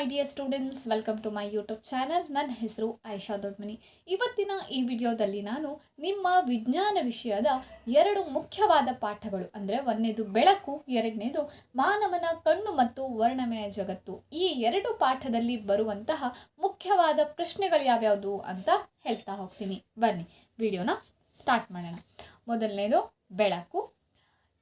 My dear students, welcome to my YouTube channel. ನನ್ನ ಹೆಸರು ಆಯಿಷಾ ದೊಡ್ಮನಿ. ಇವತ್ತಿನ ಈ ವಿಡಿಯೋದಲ್ಲಿ ನಾನು ನಿಮ್ಮ ವಿಜ್ಞಾನ ವಿಷಯದ ಎರಡು ಮುಖ್ಯವಾದ ಪಾಠಗಳು ಅಂದರೆ ಒಂದನೇದು ಬೆಳಕು, ಎರಡನೇದು ಮಾನವನ ಕಣ್ಣು ಮತ್ತು ವರ್ಣಮಯ ಜಗತ್ತು, ಈ ಎರಡು ಪಾಠದಲ್ಲಿ ಬರುವಂತಹ ಮುಖ್ಯವಾದ ಪ್ರಶ್ನೆಗಳು ಯಾವ್ಯಾವುದು ಅಂತ ಹೇಳ್ತಾ ಹೋಗ್ತೀನಿ. ಬನ್ನಿ ವಿಡಿಯೋನ ಸ್ಟಾರ್ಟ್ ಮಾಡೋಣ. ಮೊದಲನೇದು ಬೆಳಕು.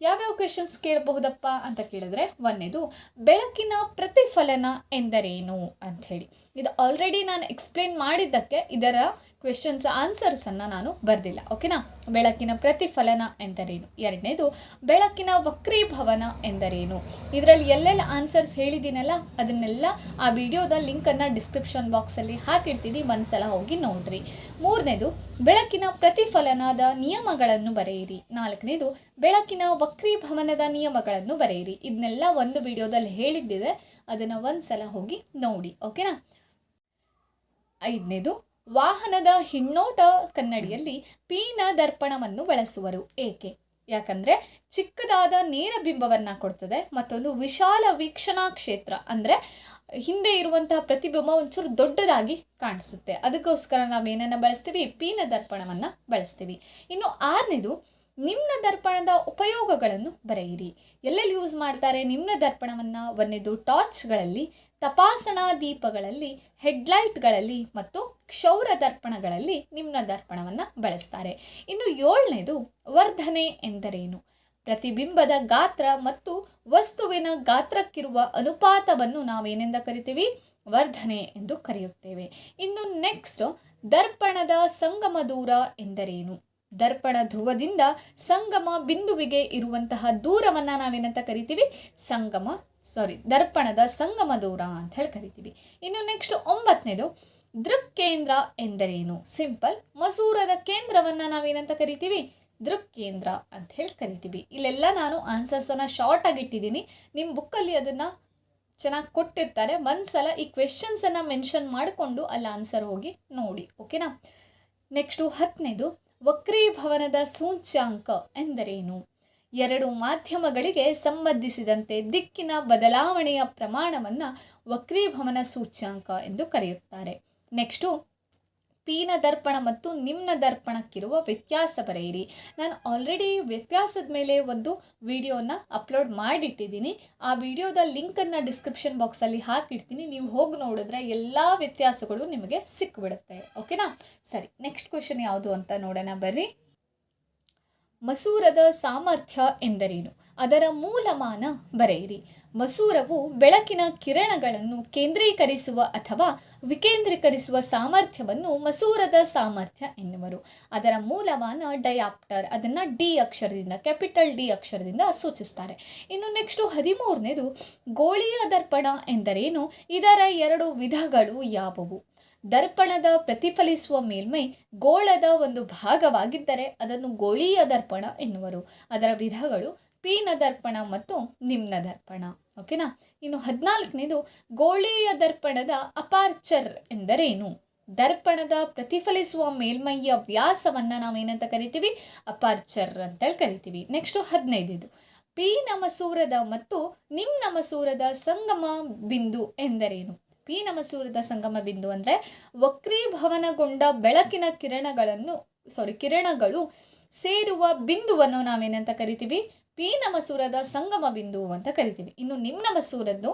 ಯಾವ್ಯಾವ ಕ್ವೆಶನ್ಸ್ ಕೇಳಬಹುದಪ್ಪ ಅಂತ ಕೇಳಿದ್ರೆ, ಒಂದನೇದು ಬೆಳಕಿನ ಪ್ರತಿಫಲನ ಎಂದರೇನು ಅಂಥೇಳಿ. ಇದು ಆಲ್ರೆಡಿ ನಾನು ಎಕ್ಸ್ಪ್ಲೇನ್ ಮಾಡಿದ್ದಕ್ಕೆ ಇದರ ಕ್ವೆಶನ್ಸ್ ಆನ್ಸರ್ಸನ್ನು ನಾನು ಬರೆದಿಲ್ಲ, ಓಕೆನಾ. ಬೆಳಕಿನ ಪ್ರತಿಫಲನ ಎಂದರೇನು. ಎರಡನೇದು ಬೆಳಕಿನ ವಕ್ರೀಭವನ ಎಂದರೇನು. ಇದರಲ್ಲಿ ಎಲ್ಲೆಲ್ಲ ಆನ್ಸರ್ಸ್ ಹೇಳಿದ್ದೀನಲ್ಲ ಅದನ್ನೆಲ್ಲ ಆ ವಿಡಿಯೋದ ಲಿಂಕನ್ನು ಡಿಸ್ಕ್ರಿಪ್ಷನ್ ಬಾಕ್ಸಲ್ಲಿ ಹಾಕಿರ್ತೀನಿ, ಒಂದ್ಸಲ ಹೋಗಿ ನೋಡ್ರಿ. ಮೂರನೇದು ಬೆಳಕಿನ ಪ್ರತಿಫಲನದ ನಿಯಮಗಳನ್ನು ಬರೆಯಿರಿ. ನಾಲ್ಕನೇದು ಬೆಳಕಿನ ವಕ್ರೀಭವನದ ನಿಯಮಗಳನ್ನು ಬರೆಯಿರಿ. ಇದನ್ನೆಲ್ಲ ಒಂದು ವಿಡಿಯೋದಲ್ಲಿ ಹೇಳಿದ್ದಿದೆ, ಅದನ್ನು ಒಂದ್ಸಲ ಹೋಗಿ ನೋಡಿ, ಓಕೆನಾ. ಐದನೇದು ವಾಹನದ ಹಿನ್ನೋಟ ಕನ್ನಡಿಯಲ್ಲಿ ಪೀನ ದರ್ಪಣವನ್ನು ಬಳಸುವರು, ಏಕೆ? ಯಾಕಂದರೆ ಚಿಕ್ಕದಾದ ನೇರ ಬಿಂಬವನ್ನು ಕೊಡ್ತದೆ, ಮತ್ತೊಂದು ವಿಶಾಲ ವೀಕ್ಷಣಾ ಕ್ಷೇತ್ರ ಅಂದರೆ ಹಿಂದೆ ಇರುವಂತಹ ಪ್ರತಿಬಿಂಬ ಒಂಚೂರು ದೊಡ್ಡದಾಗಿ ಕಾಣಿಸುತ್ತೆ, ಅದಕ್ಕೋಸ್ಕರ ನಾವೇನನ್ನು ಬಳಸ್ತೀವಿ? ಪೀನ ದರ್ಪಣವನ್ನು ಬಳಸ್ತೀವಿ. ಇನ್ನು ಆರನೇದು ನಿಮ್ನ ದರ್ಪಣದ ಉಪಯೋಗಗಳನ್ನು ಬರೆಯಿರಿ. ಎಲ್ಲೆಲ್ಲಿ ಯೂಸ್ ಮಾಡ್ತಾರೆ ನಿಮ್ನ ದರ್ಪಣವನ್ನು? ಒಂದನೇದು ಟಾರ್ಚ್ಗಳಲ್ಲಿ, ತಪಾಸಣಾ ದೀಪಗಳಲ್ಲಿ, ಹೆಡ್ಲೈಟ್ಗಳಲ್ಲಿ ಮತ್ತು ಕ್ಷೌರ ದರ್ಪಣಗಳಲ್ಲಿ ನಿಮ್ನ ದರ್ಪಣವನ್ನು ಬಳಸ್ತಾರೆ. ಇನ್ನು ಏಳನೇದು ವರ್ಧನೆ ಎಂದರೇನು. ಪ್ರತಿಬಿಂಬದ ಗಾತ್ರ ಮತ್ತು ವಸ್ತುವಿನ ಗಾತ್ರಕ್ಕಿರುವ ಅನುಪಾತವನ್ನು ನಾವೇನೆಂದ ಕರಿತೀವಿ? ವರ್ಧನೆ ಎಂದು ಕರೆಯುತ್ತೇವೆ. ಇನ್ನು ನೆಕ್ಸ್ಟ್ ದರ್ಪಣದ ಸಂಗಮ ದೂರ ಎಂದರೇನು. ದರ್ಪಣ ಧ್ರುವದಿಂದ ಸಂಗಮ ಬಿಂದುವಿಗೆ ಇರುವಂತಹ ದೂರವನ್ನು ನಾವೇನಂತ ಕರಿತೀವಿ? ದರ್ಪಣದ ಸಂಗಮ ದೂರ ಅಂತ ಹೇಳಿ ಕರಿತೀವಿ. ಇನ್ನು ನೆಕ್ಸ್ಟ್ ಒಂಬತ್ತನೇದು ದೃಕ್ಕೇಂದ್ರ ಎಂದರೇನು. ಸಿಂಪಲ್, ಮಸೂರದ ಕೇಂದ್ರವನ್ನು ನಾವೇನಂತ ಕರಿತೀವಿ? ದೃಕ್ಕೇಂದ್ರ ಅಂತ ಹೇಳಿ ಕರಿತೀವಿ. ಇಲ್ಲೆಲ್ಲ ನಾನು ಆನ್ಸರ್ಸನ್ನು ಶಾರ್ಟ್ ಆಗಿಟ್ಟಿದ್ದೀನಿ, ನಿಮ್ಮ ಬುಕ್ಕಲ್ಲಿ ಅದನ್ನು ಚೆನ್ನಾಗಿ ಕೊಟ್ಟಿರ್ತಾರೆ, ಒಂದ್ಸಲ ಈ ಕ್ವೆಶನ್ಸನ್ನು ಮೆನ್ಷನ್ ಮಾಡಿಕೊಂಡು ಅಲ್ಲಿ ಆನ್ಸರ್ ಹೋಗಿ ನೋಡಿ, ಓಕೆನಾ. ನೆಕ್ಸ್ಟು ಹತ್ತನೇದು ವಕ್ರೀಭವನದ ಸೂಚ್ಯಾಂಕ ಎಂದರೇನು. ಎರಡು ಮಾಧ್ಯಮಗಳಿಗೆ ಸಂಬಂಧಿಸಿದಂತೆ ದಿಕ್ಕಿನ ಬದಲಾವಣೆಯ ಪ್ರಮಾಣವನ್ನು ವಕ್ರೀಭವನ ಸೂಚ್ಯಾಂಕ ಎಂದು ಕರೆಯುತ್ತಾರೆ. ನೆಕ್ಸ್ಟು ಪೀನ ದರ್ಪಣ ಮತ್ತು ನಿಮ್ನ ದರ್ಪಣಕ್ಕಿರುವ ವ್ಯತ್ಯಾಸ ಬರೆಯಿರಿ. ನಾನು ಆಲ್ರೆಡಿ ವ್ಯತ್ಯಾಸದ ಮೇಲೆ ಒಂದು ವಿಡಿಯೋನ ಅಪ್ಲೋಡ್ ಮಾಡಿಟ್ಟಿದ್ದೀನಿ, ಆ ವಿಡಿಯೋದ ಲಿಂಕನ್ನು ಡಿಸ್ಕ್ರಿಪ್ಷನ್ ಬಾಕ್ಸಲ್ಲಿ ಹಾಕಿರ್ತೀನಿ, ನೀವು ಹೋಗಿ ನೋಡಿದ್ರೆ ಎಲ್ಲ ವ್ಯತ್ಯಾಸಗಳು ನಿಮಗೆ ಸಿಕ್ಬಿಡುತ್ತೆ, ಓಕೆನಾ. ಸರಿ, ನೆಕ್ಸ್ಟ್ ಕ್ವೆಶನ್ ಯಾವುದು ಅಂತ ನೋಡೋಣ ಬರ್ರಿ. ಮಸೂರದ ಸಾಮರ್ಥ್ಯ ಎಂದರೇನು. ಅದರ ಮೂಲಮಾನ ಬರೆಯಿರಿ. ಮಸೂರವು ಬೆಳಕಿನ ಕಿರಣಗಳನ್ನು ಕೇಂದ್ರೀಕರಿಸುವ ಅಥವಾ ವಿಕೇಂದ್ರೀಕರಿಸುವ ಸಾಮರ್ಥ್ಯವನ್ನು ಮಸೂರದ ಸಾಮರ್ಥ್ಯ ಎನ್ನುವರು. ಅದರ ಮೂಲಮಾನ ಡಯಾಪ್ಟರ್, ಅದನ್ನು ಡಿ ಅಕ್ಷರದಿಂದ, ಕ್ಯಾಪಿಟಲ್ ಡಿ ಅಕ್ಷರದಿಂದ ಸೂಚಿಸ್ತಾರೆ. ಇನ್ನು ನೆಕ್ಸ್ಟು 13ನೇದು ಗೋಳೀಯ ದರ್ಪಣ ಎಂದರೇನು. ಇದರ ಎರಡು ವಿಧಗಳು ಯಾವುವು. ದರ್ಪಣದ ಪ್ರತಿಫಲಿಸುವ ಮೇಲ್ಮೈ ಗೋಳದ ಒಂದು ಭಾಗವಾಗಿದ್ದರೆ ಅದನ್ನು ಗೋಳೀಯ ದರ್ಪಣ ಎನ್ನುವರು. ಅದರ ವಿಧಗಳು ಪೀನ ದರ್ಪಣ ಮತ್ತು ನಿಮ್ನ ದರ್ಪಣ, ಓಕೆನಾ. ಇನ್ನು 14ನೇದು ಗೋಳೀಯ ದರ್ಪಣದ ಅಪಾರ್ಚರ್ ಎಂದರೇನು. ದರ್ಪಣದ ಪ್ರತಿಫಲಿಸುವ ಮೇಲ್ಮೈಯ ವ್ಯಾಸವನ್ನು ನಾವೇನಂತ ಕರಿತೀವಿ? ಅಪಾರ್ಚರ್ ಅಂತೇಳಿ ಕರಿತೀವಿ. ನೆಕ್ಸ್ಟು 15ನೇದು ಪೀನ ಮಸೂರದ ಮತ್ತು ನಿಮ್ನ ಮಸೂರದ ಸಂಗಮ ಬಿಂದು ಎಂದರೇನು. ಪೀನ ಮಸೂರದ ಸಂಗಮ ಬಿಂದು ಅಂದರೆ ವಕ್ರೀಭವನಗೊಂಡ ಬೆಳಕಿನ ಕಿರಣಗಳು ಸೇರುವ ಬಿಂದುವನ್ನು ನಾವೇನಂತ ಕರಿತೀವಿ? ಪೀನ ಮಸೂರದ ಸಂಗಮ ಬಿಂದು ಅಂತ ಕರಿತೀವಿ. ಇನ್ನು ನಿಮ್ನ ಮಸೂರದ್ದು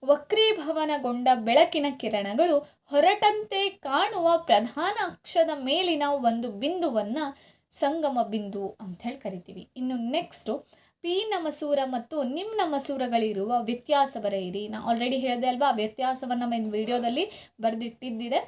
ವಕ್ರೀಭವನಗೊಂಡ ಬೆಳಕಿನ ಕಿರಣಗಳು ಹೊರಟಂತೆ ಕಾಣುವ ಪ್ರಧಾನ ಅಕ್ಷದ ಮೇಲಿನ ಒಂದು ಬಿಂದುವನ್ನು ಸಂಗಮ ಬಿಂದು ಅಂತ ಹೇಳಿ ಕರಿತೀವಿ. ಇನ್ನು ನೆಕ್ಸ್ಟು ಪೀನ ಮಸೂರ ಮತ್ತು ನಿಮ್ನ ಮಸೂರಗಳಿರುವ ವ್ಯತ್ಯಾಸ ಬರೆಯಿರಿ. ನಾನು ಆಲ್ರೆಡಿ ಹೇಳಿದೆ ಅಲ್ವಾ, ವ್ಯತ್ಯಾಸವನ್ನು ನನ್ನ ವಿಡಿಯೋದಲ್ಲಿ ಬರೆದಿಟ್ಟಿದ್ದಿದೆ,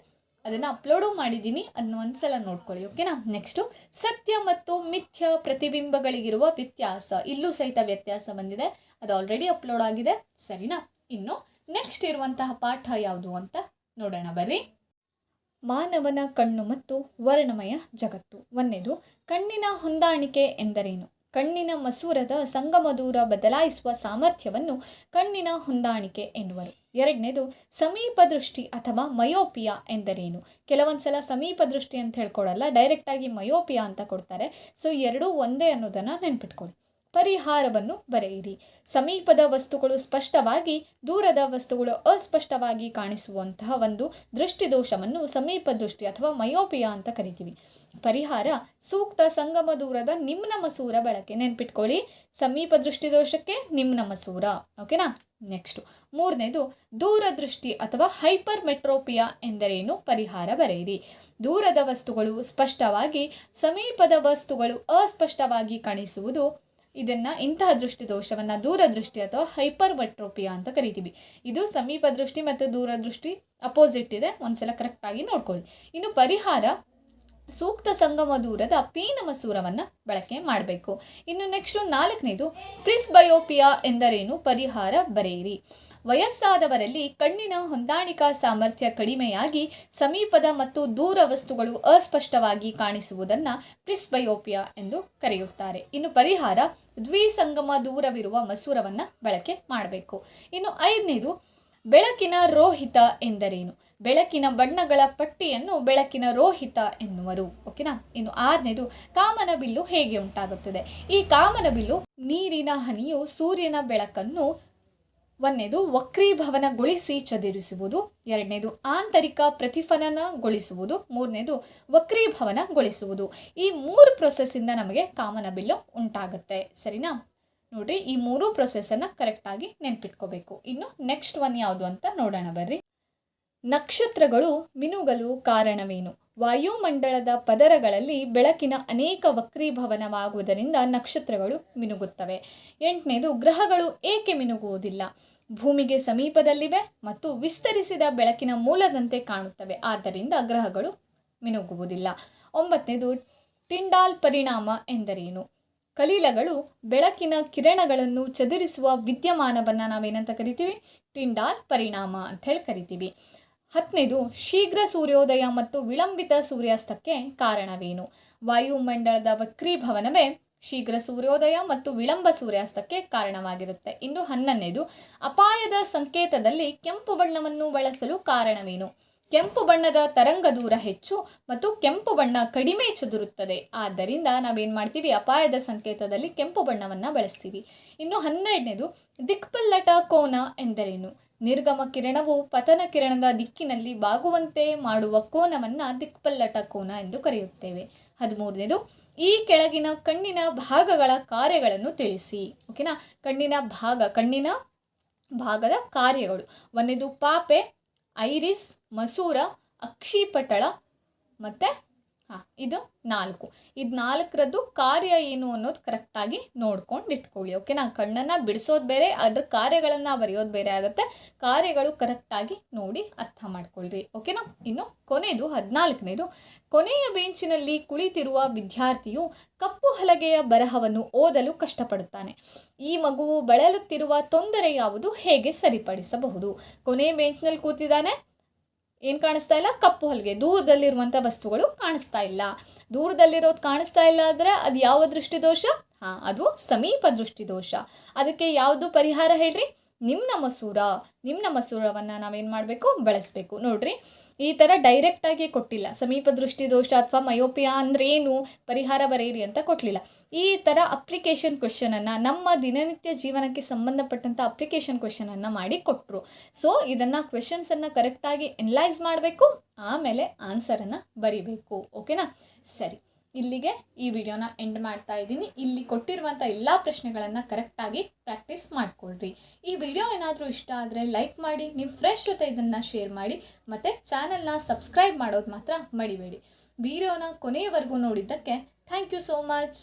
ಅದನ್ನು ಅಪ್ಲೋಡು ಮಾಡಿದ್ದೀನಿ, ಅದನ್ನ ಒಂದ್ಸಲ ನೋಡ್ಕೊಳ್ಳಿ, ಓಕೆನಾ. ನೆಕ್ಸ್ಟು ಸತ್ಯ ಮತ್ತು ಮಿಥ್ಯ ಪ್ರತಿಬಿಂಬಗಳಿಗಿರುವ ವ್ಯತ್ಯಾಸ, ಇಲ್ಲೂ ಸಹಿತ ವ್ಯತ್ಯಾಸ ಬಂದಿದೆ, ಅದು ಆಲ್ರೆಡಿ ಅಪ್ಲೋಡ್ ಆಗಿದೆ, ಸರಿನಾ. ಇನ್ನು ನೆಕ್ಸ್ಟ್ ಇರುವಂತಹ ಪಾಠ ಯಾವುದು ಅಂತ ನೋಡೋಣ ಬರ್ರಿ. ಮಾನವನ ಕಣ್ಣು ಮತ್ತು ವರ್ಣಮಯ ಜಗತ್ತು. ಒಂದನೇದು ಕಣ್ಣಿನ ಹೊಂದಾಣಿಕೆ ಎಂದರೇನು. ಕಣ್ಣಿನ ಮಸೂರದ ಸಂಗಮ ದೂರ ಬದಲಾಯಿಸುವ ಸಾಮರ್ಥ್ಯವನ್ನು ಕಣ್ಣಿನ ಹೊಂದಾಣಿಕೆ ಎನ್ನುವರು. ಎರಡನೇದು ಸಮೀಪ ದೃಷ್ಟಿ ಅಥವಾ ಮಯೋಪಿಯಾ ಎಂದರೇನು. ಕೆಲವೊಂದ್ಸಲ ಸಮೀಪ ದೃಷ್ಟಿ ಅಂತ ಹೇಳ್ಕೊಡಲ್ಲ, ಡೈರೆಕ್ಟಾಗಿ ಮಯೋಪಿಯಾ ಅಂತ ಕೊಡ್ತಾರೆ, ಸೊ ಎರಡೂ ಒಂದೇ ಅನ್ನೋದನ್ನು ನೆನ್ಪಿಟ್ಕೊಳ್ಳಿ. ಪರಿಹಾರವನ್ನು ಬರೆಯಿರಿ. ಸಮೀಪದ ವಸ್ತುಗಳು ಸ್ಪಷ್ಟವಾಗಿ, ದೂರದ ವಸ್ತುಗಳು ಅಸ್ಪಷ್ಟವಾಗಿ ಕಾಣಿಸುವಂತಹ ಒಂದು ದೃಷ್ಟಿದೋಷವನ್ನು ಸಮೀಪ ದೃಷ್ಟಿ ಅಥವಾ ಮಯೋಪಿಯಾ ಅಂತ ಕರಿತೀವಿ. ಪರಿಹಾರ: ಸೂಕ್ತ ಸಂಗಮ ದೂರದ ನಿಮ್ನ ಮಸೂರ ಬಳಕೆ. ನೆನ್ಪಿಟ್ಕೊಳ್ಳಿ, ಸಮೀಪ ದೃಷ್ಟಿದೋಷಕ್ಕೆ ನಿಮ್ನ ಮಸೂರ. ಓಕೆನಾ. ನೆಕ್ಸ್ಟ್ ಮೂರನೇದು ದೂರದೃಷ್ಟಿ ಅಥವಾ ಹೈಪರ್ ಮೆಟ್ರೋಪಿಯಾ ಎಂದರೇನು? ಪರಿಹಾರ ಬರೆಯಿರಿ. ದೂರದ ವಸ್ತುಗಳು ಸ್ಪಷ್ಟವಾಗಿ, ಸಮೀಪದ ವಸ್ತುಗಳು ಅಸ್ಪಷ್ಟವಾಗಿ ಕಾಣಿಸುವುದು, ಇಂತಹ ದೃಷ್ಟಿದೋಷವನ್ನು ದೂರದೃಷ್ಟಿ ಅಥವಾ ಹೈಪರ್ ಮೆಟ್ರೋಪಿಯಾ ಅಂತ ಕರಿತೀವಿ. ಇದು ಸಮೀಪ ದೃಷ್ಟಿ ಮತ್ತು ದೂರದೃಷ್ಟಿ ಅಪೋಸಿಟ್ ಇದೆ, ಒಂದ್ಸಲ ಕರೆಕ್ಟಾಗಿ ನೋಡ್ಕೊಳ್ಳಿ. ಇನ್ನು ಪರಿಹಾರ: ಸೂಕ್ತ ಸಂಗಮ ದೂರದ ಪೀನ ಮಸೂರವನ್ನು ಬಳಕೆ ಮಾಡಬೇಕು. ಇನ್ನು ನೆಕ್ಸ್ಟ್ ನಾಲ್ಕನೇದು ಪ್ರಿಸ್ಬಯೋಪಿಯಾ ಎಂದರೇನು? ಪರಿಹಾರ ಬರೆಯಿರಿ. ವಯಸ್ಸಾದವರಲ್ಲಿ ಕಣ್ಣಿನ ಹೊಂದಾಣಿಕಾ ಸಾಮರ್ಥ್ಯ ಕಡಿಮೆಯಾಗಿ ಸಮೀಪದ ಮತ್ತು ದೂರ ವಸ್ತುಗಳು ಅಸ್ಪಷ್ಟವಾಗಿ ಕಾಣಿಸುವುದನ್ನು ಪ್ರಿಸ್ಬಯೋಪಿಯಾ ಎಂದು ಕರೆಯುತ್ತಾರೆ. ಇನ್ನು ಪರಿಹಾರ: ದ್ವಿಸಂಗಮ ದೂರವಿರುವ ಮಸೂರವನ್ನು ಬಳಕೆ ಮಾಡಬೇಕು. ಇನ್ನು ಐದನೇದು ಬೆಳಕಿನ ರೋಹಿತ ಎಂದರೇನು? ಬೆಳಕಿನ ಬಣ್ಣಗಳ ಪಟ್ಟಿಯನ್ನು ಬೆಳಕಿನ ರೋಹಿತ ಎನ್ನುವರು. ಓಕೆನಾ. ಇನ್ನು ಆರನೇದು ಕಾಮನಬಿಲ್ಲು ಹೇಗೆ ಉಂಟಾಗುತ್ತದೆ? ಈ ಕಾಮನಬಿಲ್ಲು ನೀರಿನ ಹನಿಯು ಸೂರ್ಯನ ಬೆಳಕನ್ನು ಒಂದನೇದು ವಕ್ರೀಭವನಗೊಳಿಸಿ ಚದುರಿಸುವುದು, ಎರಡನೇದು ಆಂತರಿಕ ಪ್ರತಿಫಲನಗೊಳಿಸುವುದು, ಮೂರನೇದು ವಕ್ರೀಭವನಗೊಳಿಸುವುದು. ಈ 3 ಪ್ರೊಸೆಸ್ಸಿಂದ ನಮಗೆ ಕಾಮನಬಿಲ್ಲು ಉಂಟಾಗುತ್ತೆ. ಸರಿನಾ? ನೋಡ್ರಿ, ಈ 3 ಪ್ರೊಸೆಸ್ಸನ್ನು ಕರೆಕ್ಟಾಗಿ ನೆನ್ಪಿಟ್ಕೋಬೇಕು. ಇನ್ನು ನೆಕ್ಸ್ಟ್ ಒನ್ ಯಾವುದು ಅಂತ ನೋಡೋಣ ಬರ್ರಿ. ನಕ್ಷತ್ರಗಳು ಮಿನುಗಲು ಕಾರಣವೇನು? ವಾಯುಮಂಡಲದ ಪದರಗಳಲ್ಲಿ ಬೆಳಕಿನ ಅನೇಕ ವಕ್ರೀಭವನವಾಗುವುದರಿಂದ ನಕ್ಷತ್ರಗಳು ಮಿನುಗುತ್ತವೆ. ಎಂಟನೇದು ಗ್ರಹಗಳು ಏಕೆ ಮಿನುಗುವುದಿಲ್ಲ? ಭೂಮಿಗೆ ಸಮೀಪದಲ್ಲಿವೆ ಮತ್ತು ವಿಸ್ತರಿಸಿದ ಬೆಳಕಿನ ಮೂಲದಂತೆ ಕಾಣುತ್ತವೆ, ಆದ್ದರಿಂದ ಗ್ರಹಗಳು ಮಿನುಗುವುದಿಲ್ಲ. ಒಂಬತ್ತನೇದು ಟಿಂಡಾಲ್ ಪರಿಣಾಮ ಎಂದರೇನು? ಕಲೀಲಗಳು ಬೆಳಕಿನ ಕಿರಣಗಳನ್ನು ಚದುರಿಸುವ ವಿದ್ಯಮಾನವನ್ನು ನಾವೇನಂತ ಕರಿತೀವಿ? ಟಿಂಡಾಲ್ ಪರಿಣಾಮ ಅಂತ ಹೇಳಿ ಕರಿತೀವಿ. 10ನೇದು ಶೀಘ್ರ ಸೂರ್ಯೋದಯ ಮತ್ತು ವಿಳಂಬಿತ ಸೂರ್ಯಾಸ್ತಕ್ಕೆ ಕಾರಣವೇನು? ವಾಯುಮಂಡಲದ ವಕ್ರೀಭವನವೇ ಶೀಘ್ರ ಸೂರ್ಯೋದಯ ಮತ್ತು ವಿಳಂಬ ಸೂರ್ಯಾಸ್ತಕ್ಕೆ ಕಾರಣವಾಗಿರುತ್ತೆ. ಇನ್ನು 11ನೇದು ಅಪಾಯದ ಸಂಕೇತದಲ್ಲಿ ಕೆಂಪು ಬಣ್ಣವನ್ನು ಬಳಸಲು ಕಾರಣವೇನು? ಕೆಂಪು ಬಣ್ಣದ ತರಂಗ ದೂರ ಹೆಚ್ಚು ಮತ್ತು ಕೆಂಪು ಬಣ್ಣ ಕಡಿಮೆ ಚದುರುತ್ತದೆ, ಆದ್ದರಿಂದ ನಾವೇನು ಮಾಡ್ತೀವಿ? ಅಪಾಯದ ಸಂಕೇತದಲ್ಲಿ ಕೆಂಪು ಬಣ್ಣವನ್ನು ಬಳಸ್ತೀವಿ. ಇನ್ನು 12ನೇದು ದಿಕ್ಪಲ್ಲಟ ಕೋನ ಎಂದರೇನು? ನಿರ್ಗಮ ಕಿರಣವು ಪತನ ಕಿರಣದ ದಿಕ್ಕಿನಲ್ಲಿ ಬಾಗುವಂತೆ ಮಾಡುವ ಕೋನವನ್ನು ದಿಕ್ಪಲ್ಲಟ ಕೋನ ಎಂದು ಕರೆಯುತ್ತೇವೆ. 13ನೇದು ಈ ಕೆಳಗಿನ ಕಣ್ಣಿನ ಭಾಗಗಳ ಕಾರ್ಯಗಳನ್ನು ತಿಳಿಸಿ. ಓಕೆನಾ. ಕಣ್ಣಿನ ಭಾಗದ ಕಾರ್ಯಗಳು: ಒಂದನೇದು ಪಾಪೆ, ಐರಿಸ್, ಮಸೂರ, ಅಕ್ಷಿಪಟಲ ಮತ್ತು ಇದು 4. ಇದು 4ರದ್ದು ಕಾರ್ಯ ಏನು ಅನ್ನೋದು ಕರೆಕ್ಟಾಗಿ ನೋಡ್ಕೊಂಡು ಇಟ್ಕೊಳ್ಳಿ. ಓಕೆನಾ. ಕಣ್ಣನ್ನು ಬಿಡಿಸೋದು ಬೇರೆ, ಅದ್ರ ಕಾರ್ಯಗಳನ್ನು ಬರೆಯೋದು ಬೇರೆ ಆಗುತ್ತೆ. ಕಾರ್ಯಗಳು ಕರೆಕ್ಟಾಗಿ ನೋಡಿ ಅರ್ಥ ಮಾಡ್ಕೊಳ್ರಿ. ಓಕೆನಾ. ಇನ್ನು ಕೊನೆಯದು 14ನೇದು ಕೊನೆಯ ಬೆಂಚಿನಲ್ಲಿ ಕುಳಿತಿರುವ ವಿದ್ಯಾರ್ಥಿಯು ಕಪ್ಪು ಹಲಗೆಯ ಬರಹವನ್ನು ಓದಲು ಕಷ್ಟಪಡುತ್ತಾನೆ. ಈ ಮಗುವು ಬಳಲುತ್ತಿರುವ ತೊಂದರೆ ಯಾವುದು? ಹೇಗೆ ಸರಿಪಡಿಸಬಹುದು? ಕೊನೆಯ ಬೆಂಚ್ನಲ್ಲಿ ಕೂತಿದ್ದಾನೆ, ಏನು ಕಾಣಿಸ್ತಾ ಇಲ್ಲ? ಕಪ್ಪು ಹಲಗೆ. ದೂರದಲ್ಲಿರುವಂಥ ವಸ್ತುಗಳು ಕಾಣಿಸ್ತಾ ಇಲ್ಲ. ದೂರದಲ್ಲಿರೋದು ಕಾಣಿಸ್ತಾ ಇಲ್ಲ ಅಂದರೆ ಅದು ಯಾವ ದೃಷ್ಟಿದೋಷ? ಅದು ಸಮೀಪ ದೃಷ್ಟಿದೋಷ. ಅದಕ್ಕೆ ಯಾವುದು ಪರಿಹಾರ ಹೇಳ್ರಿ? ನಿಮ್ನ ಮಸೂರವನ್ನು ನಾವೇನು ಮಾಡಬೇಕು? ಬಳಸಬೇಕು. ನೋಡ್ರಿ, ಈ ಥರ ಡೈರೆಕ್ಟಾಗಿ ಕೊಟ್ಟಿಲ್ಲ. ಸಮೀಪ ದೃಷ್ಟಿದೋಷ ಅಥವಾ ಮಯೋಪಿಯಾ ಅಂದರೆ ಏನು, ಪರಿಹಾರ ಬರೆಯಿರಿ ಅಂತ ಕೊಟ್ಟಲಿಲ್ಲ. ಈ ಥರ ಅಪ್ಲಿಕೇಶನ್ ಕ್ವೆಶನನ್ನು, ನಮ್ಮ ದಿನನಿತ್ಯ ಜೀವನಕ್ಕೆ ಸಂಬಂಧಪಟ್ಟಂಥ ಅಪ್ಲಿಕೇಶನ್ ಕ್ವೆಶನನ್ನು ಮಾಡಿ ಕೊಟ್ಟರು. ಸೊ ಇದನ್ನು ಕ್ವೆಶನ್ಸನ್ನು ಕರೆಕ್ಟಾಗಿ ಎನಲೈಸ್ ಮಾಡಬೇಕು, ಆಮೇಲೆ ಆನ್ಸರನ್ನು ಬರಿಬೇಕು. ಓಕೆನಾ. ಸರಿ, ಇಲ್ಲಿಗೆ ಈ ವಿಡಿಯೋನ ಎಂಡ್ ಮಾಡ್ತಾ ಇದ್ದೀನಿ. ಇಲ್ಲಿ ಕೊಟ್ಟಿರುವಂಥ ಎಲ್ಲ ಪ್ರಶ್ನೆಗಳನ್ನು ಕರೆಕ್ಟಾಗಿ ಪ್ರಾಕ್ಟೀಸ್ ಮಾಡಿಕೊಳ್ರಿ. ಈ ವಿಡಿಯೋ ಏನಾದರೂ ಇಷ್ಟ ಆದರೆ ಲೈಕ್ ಮಾಡಿ, ನಿಮ್ಮ ಫ್ರೆಂಡ್ಸ್ ಜೊತೆ ಇದನ್ನು ಶೇರ್ ಮಾಡಿ, ಮತ್ತು ಚಾನಲ್ನ ಸಬ್ಸ್ಕ್ರೈಬ್ ಮಾಡೋದು ಮಾತ್ರ ಮರಿಬೇಡಿ. ವಿಡಿಯೋನ ಕೊನೆಯವರೆಗೂ ನೋಡಿದ್ದಕ್ಕೆ ಥ್ಯಾಂಕ್ ಯು ಸೋ ಮಚ್.